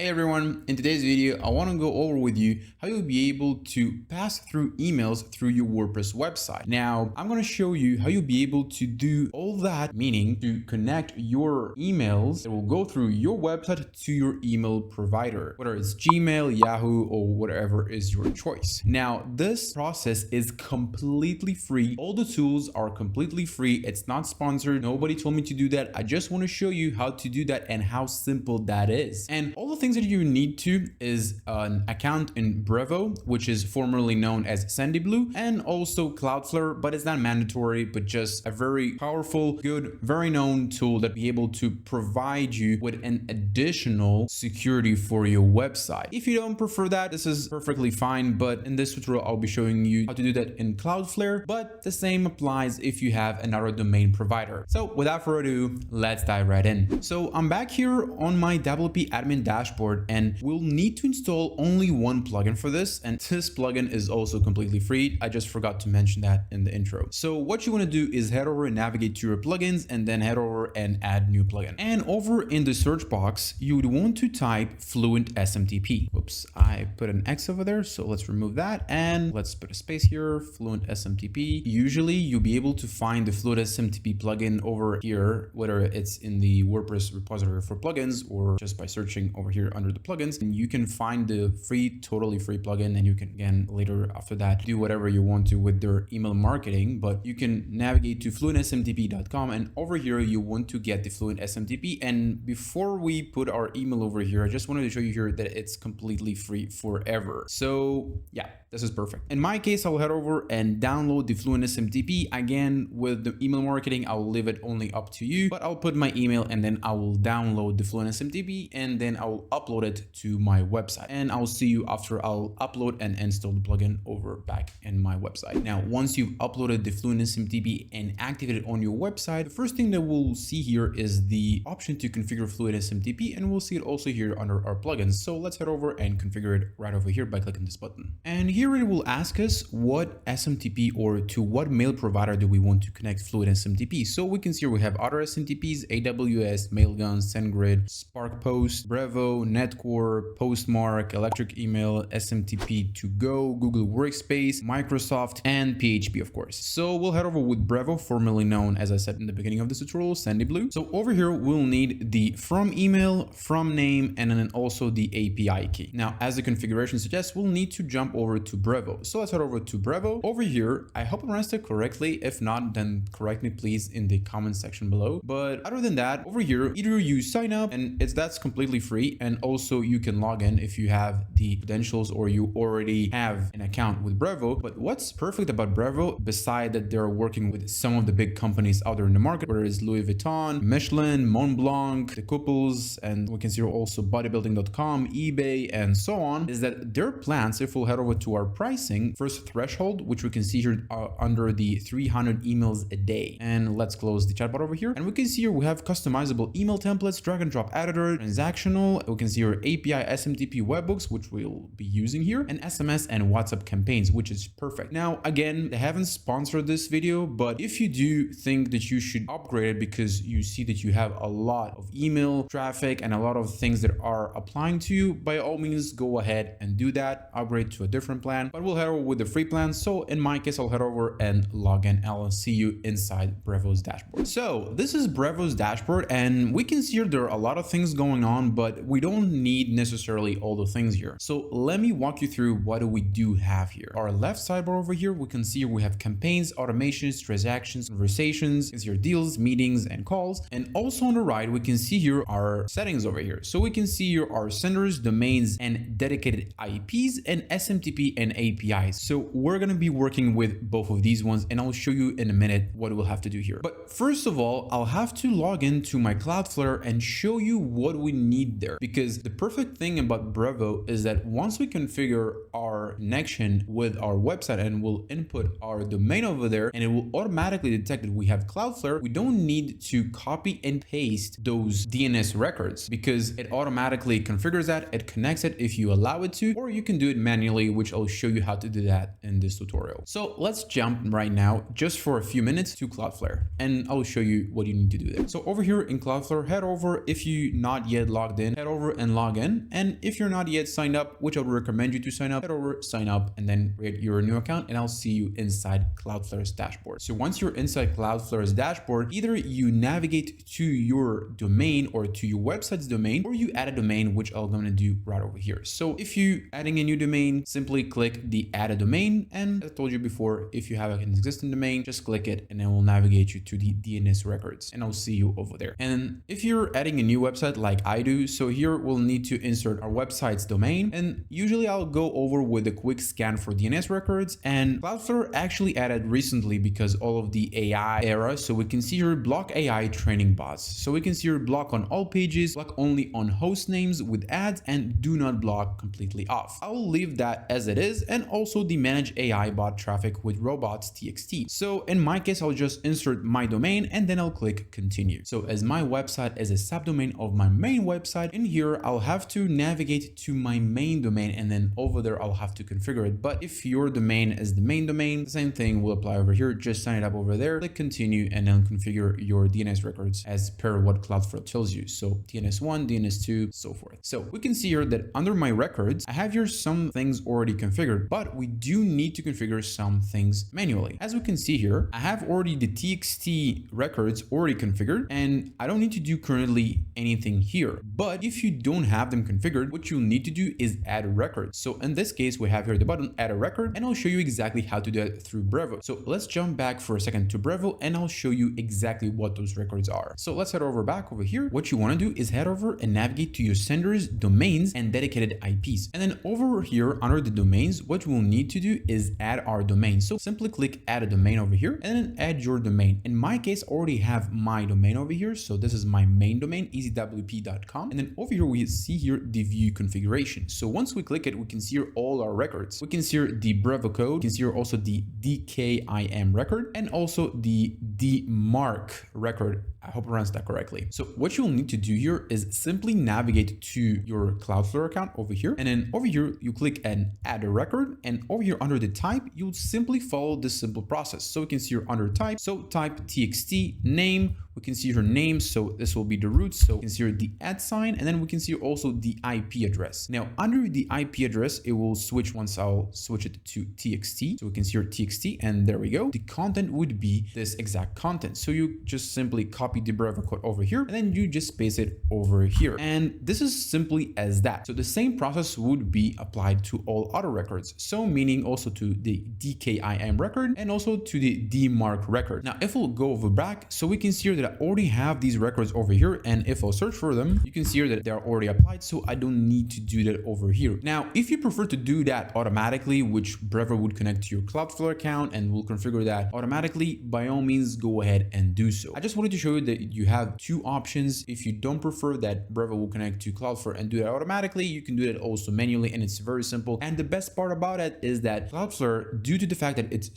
Hey everyone, in today's video, I want to go over with you how you'll be able to pass through emails through your WordPress website. Now, I'm going to show you how you'll be able to do all that, meaning to connect your emails that will go through your website to your email provider, whether it's Gmail, Yahoo, or whatever is your choice. Now, this process is completely free. All the tools are completely free. It's not sponsored. Nobody told me to do that. I just want to show you how to do that and how simple that is. And all the things that you need to is an account in Brevo, which is formerly known as SendiBlue, and also Cloudflare, but it's not mandatory, but just a very powerful, good, very known tool that be able to provide you with an additional security for your website. If you don't prefer that, this is perfectly fine, but in this tutorial, I'll be showing you how to do that in Cloudflare, but the same applies if you have another domain provider. So without further ado, let's dive right in. So I'm back here on my WP admin dashboard, and we'll need to install only one plugin for this, and this plugin is also completely free. I just forgot to mention that in the intro. So what you want to do is head over and navigate to your plugins, and then head over and add new plugin. And over in the search box, you would want to type FluentSMTP. Whoops, I put an X over there, so let's remove that, and let's put a space here, FluentSMTP. Usually you'll be able to find the FluentSMTP plugin over here, whether it's in the WordPress repository for plugins or just by searching over here under the plugins, and you can find the totally free plugin, and you can again later after that do whatever you want to with their email marketing. But you can navigate to fluentsmtp.com, and over here you want to get the FluentSMTP. And before we put our email over here, I just wanted to show you here that it's completely free forever. So yeah, this is perfect. In my case, I'll head over and download the FluentSMTP. Again, with the email marketing, I'll leave it only up to you, but I'll put my email and then I will download the FluentSMTP, and then I'll upload it to my website. And I'll see you after I'll upload and install the plugin over back in my website. Now, once you've uploaded the FluentSMTP and activated it on your website, the first thing that we'll see here is the option to configure FluentSMTP, and we'll see it also here under our plugins. So let's head over and configure it right over here by clicking this button. And here it will ask us what SMTP or to what mail provider do we want to connect FluentSMTP. So we can see here we have other SMTPs, AWS, Mailgun, SendGrid, Spark Post, Brevo, Netcore, Postmark, Electric Email, SMTP to Go, Google Workspace, Microsoft, and PHP, of course. So we'll head over with Brevo, formerly known, as I said in the beginning of this tutorial, SendiBlue. So over here, we'll need the from email, from name, and then also the API key. Now, as the configuration suggests, we'll need to jump over to Brevo. So let's head over to Brevo. Over here, I hope I pronounced it correctly. If not, then correct me please in the comment section below. But other than that, over here, either you sign up, and that's completely free, and also you can log in if you have the credentials or you already have an account with Brevo. But what's perfect about Brevo, besides that they're working with some of the big companies out there in the market, whether it's Louis Vuitton, Michelin, Montblanc, the Couples, and we can see also bodybuilding.com, eBay, and so on, is that their plans, if we'll head over to our pricing, first threshold, which we can see here under the 300 emails a day. And let's close the chatbot over here. And we can see here we have customizable email templates, drag and drop editor, transactional. We can see here API SMTP webhooks, which we'll be using here, and SMS and WhatsApp campaigns, which is perfect. Now, again, they haven't sponsored this video, but if you do think that you should upgrade it because you see that you have a lot of email traffic and a lot of things that are applying to you, by all means, go ahead and do that, upgrade to a different plan, but we'll head over with the free plan. So in my case, I'll head over and log in. I'll see you inside Brevo's dashboard. So this is Brevo's dashboard, and we can see here there are a lot of things going on, but we don't need necessarily all the things here. So let me walk you through what we do have here. Our left sidebar over here, we can see we have campaigns, automations, transactions, conversations, it's your deals, meetings, and calls. And also on the right, we can see here our settings over here. So we can see here our senders, domains, and dedicated IPs, and SMTP and APIs. So we're going to be working with both of these ones, and I'll show you in a minute what we'll have to do here. But first of all, I'll have to log into my Cloudflare and show you what we need there, because the perfect thing about Brevo is that once we configure our connection with our website and we'll input our domain over there, and it will automatically detect that we have Cloudflare, we don't need to copy and paste those DNS records because it automatically configures that, it connects it if you allow it to, or you can do it manually, which I'll show you how to do that in this tutorial. So let's jump right now, just for a few minutes, to Cloudflare, and I'll show you what you need to do there. So over here in Cloudflare, head over, if you're not yet logged in, head over over and log in. And if you're not yet signed up, which I would recommend you to sign up, head over, sign up, and then create your new account, and I'll see you inside Cloudflare's dashboard. So once you're inside Cloudflare's dashboard, either you navigate to your domain or to your website's domain, or you add a domain, which I'm going to do right over here. So if you adding a new domain, simply click the add a domain. And as I told you before, if you have an existing domain, just click it and it will navigate you to the DNS records, and I'll see you over there. And if you're adding a new website like I do, so here we'll need to insert our website's domain. And usually I'll go over with a quick scan for DNS records, and Cloudflare actually added recently because all of the AI era. So we can see here block AI training bots. So we can see here block on all pages, block only on host names with ads, and do not block completely off. I'll leave that as it is, and also the manage AI bot traffic with robots.txt. So in my case, I'll just insert my domain and then I'll click continue. So as my website is a subdomain of my main website, in here I'll have to navigate to my main domain, and then over there I'll have to configure it. But if your domain is the main domain, the same thing will apply over here. Just sign it up over there, click continue, and then configure your DNS records as per what Cloudflare tells you. So DNS1, DNS2, so forth. So we can see here that under my records, I have here some things already configured, but we do need to configure some things manually. As we can see here, I have already the TXT records already configured, and I don't need to do currently anything here. But if you don't have them configured, what you'll need to do is add a record. So in this case, we have here the button add a record, and I'll show you exactly how to do it through Brevo. So let's jump back for a second to Brevo, and I'll show you exactly what those records are. So let's head over back over here. What you want to do is head over and navigate to your senders, domains, and dedicated IPs. And then over here under the domains, what we'll need to do is add our domain. So simply click add a domain over here and then add your domain. In my case, I already have my domain over here. So this is my main domain, easywp.com. And then over here, we see here the view configuration. So once we click it, we can see here all our records. We can see here the Brevo code. We can see here also the DKIM record and also the DMARC record. I hope I pronounced that correctly. So what you'll need to do here is simply navigate to your Cloudflare account over here. And then over here, you click and add a record. And over here under the type, you'll simply follow this simple process. So we can see here under type. So type TXT name. We can see her name, so this will be the root. So we can see here the @ and then we can see also the IP address. Now under the IP address, it will switch once I'll switch it to TXT. So we can see here TXT, and there we go. The content would be this exact content. So you just simply copy the Brevo code over here, and then you just paste it over here. And this is simply as that. So the same process would be applied to all other records. So meaning also to the DKIM record and also to the DMARC record. Now if we'll go over back, so we can see here that I already have these records over here, and if I'll search for them, you can see here that they're already applied, so I don't need to do that over here. Now, if you prefer to do that automatically, which Brevo would connect to your Cloudflare account and will configure that automatically, by all means, go ahead and do so. I just wanted to show you that you have two options. If you don't prefer that Brevo will connect to Cloudflare and do that automatically, you can do that also manually, and it's very simple. And the best part about it is that Cloudflare, due to the fact that it's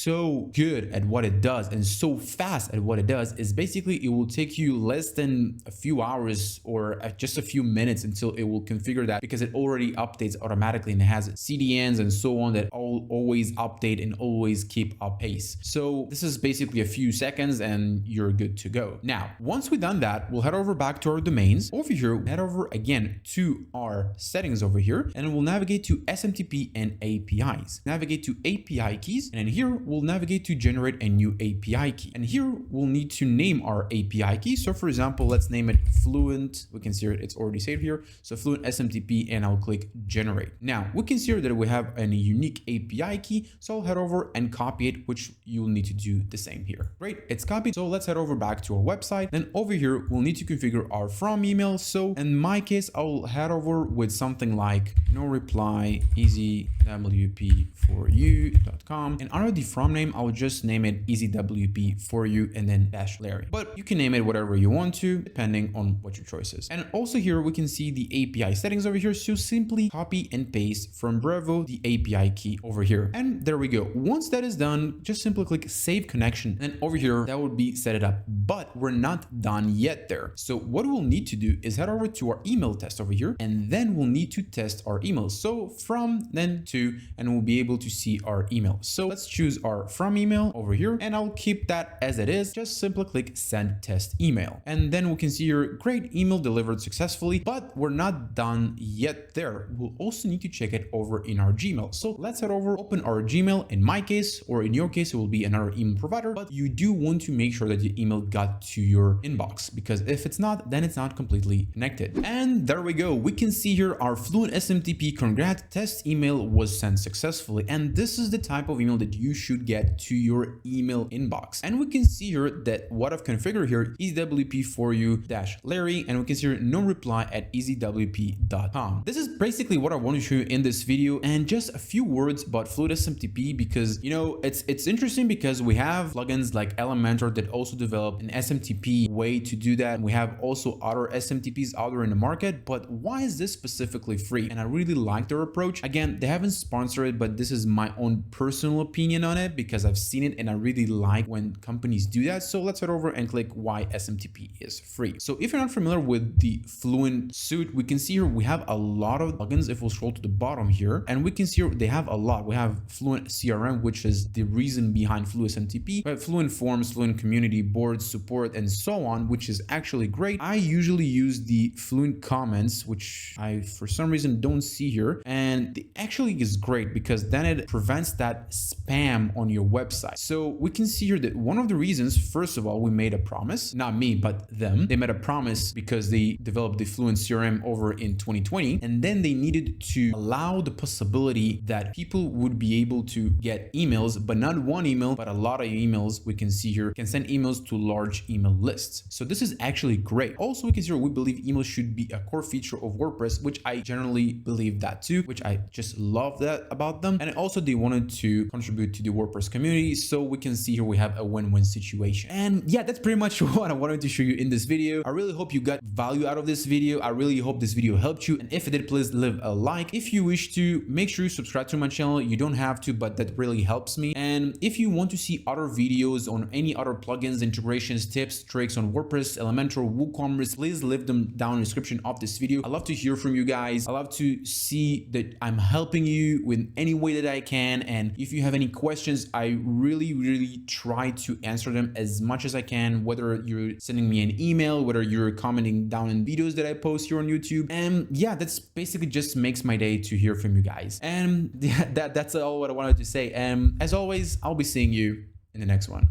so good at what it does and so fast at what it does, is basically it will take you less than a few hours or just a few minutes until it will configure that, because it already updates automatically and it has CDNs and so on that always update and always keep up pace. So this is basically a few seconds and you're good to go. Now, once we've done that, we'll head over back to our domains. Over here, head over again to our settings over here, and we'll navigate to SMTP and APIs. Navigate to API keys, and in here, we'll navigate to generate a new API key. And here, we'll need to name our API key. So for example, let's name it Fluent. We can see it's already saved here. So Fluent SMTP, and I'll click generate. Now we can see here that we have a unique API key. So I'll head over and copy it, which you'll need to do the same here. Great, it's copied. So let's head over back to our website. Then over here, we'll need to configure our from email. So in my case, I'll head over with something like no reply easywp4u.com. And under the from name, I'll just name it easywp4u and then --Larry. But you can name it whatever you want to, depending on what your choice is. And also here, we can see the API settings over here. So simply copy and paste from Brevo the API key over here. And there we go. Once that is done, just simply click save connection. And over here, that would be set it up. But we're not done yet there. So what we'll need to do is head over to our email test over here, and then we'll need to test our emails. So from, then to, and we'll be able to see our email. So let's choose our from email over here, and I'll keep that as it is. Just simply click send test email. And then we can see here, great, email delivered successfully, but we're not done yet there. We'll also need to check it over in our Gmail. So let's head over, open our Gmail. In my case, or in your case, it will be another email provider, but you do want to make sure that your email got to your inbox, because if it's not, then it's not completely connected. And there we go. We can see here our FluentSMTP congrats test email was sent successfully. And this is the type of email that you should get to your email inbox. And we can see here that what I've configured here is EasyWP for you -Larry, and we can see here no reply at easywp.com. This is basically what I want to show you in this video, and just a few words about FluentSMTP, because you know it's interesting because we have plugins like Elementor that also develop an SMTP way to do that. We have also other SMTPs out there in the market, but why is this specifically free? And I really like their approach. Again, they haven't sponsored it, but this is my own personal opinion on it because I've seen it and I really like when companies do that. So let's head over and click why SMTP is free. So if you're not familiar with the Fluent suite, we can see here we have a lot of plugins. If we'll scroll to the bottom here, and we can see here they have a lot. We have Fluent CRM, which is the reason behind FluentSMTP. We have Fluent Forms, Fluent Community, Boards, Support, and so on, which is actually great. I usually use the Fluent Comments, which I for some reason don't see here, and it actually is great because then it prevents that spam on your website. So we can see here that one of the reasons, first of all, we made a promise, not me, but them. They made a promise because they developed the Fluent CRM over in 2020, and then they needed to allow the possibility that people would be able to get emails, but not one email, but a lot of emails. We can see here can send emails to large email lists. So this is actually great. Also, we can see here we believe emails should be a core feature of WordPress, which I generally believe that too, which I just love that about them. And also they wanted to contribute to the WordPress community. So we can see here we have a win-win situation. And yeah, that's pretty much what I wanted to show you in this video. I really hope you got value out of this video. I really hope this video helped you. And if it did, please leave a like. If you wish to, make sure you subscribe to my channel. You don't have to, but that really helps me. And if you want to see other videos on any other plugins, integrations, tips, tricks on WordPress, Elementor, WooCommerce, please leave them down in the description of this video. I love to hear from you guys. I love to see that I'm helping you with any way that I can. And if you have any questions, I really try to answer them as much as I can, whether you're sending me an email, whether you're commenting down in videos that I post here on YouTube. And yeah, that's basically just makes my day to hear from you guys. And yeah, that's all what I wanted to say. As always, I'll be seeing you in the next one.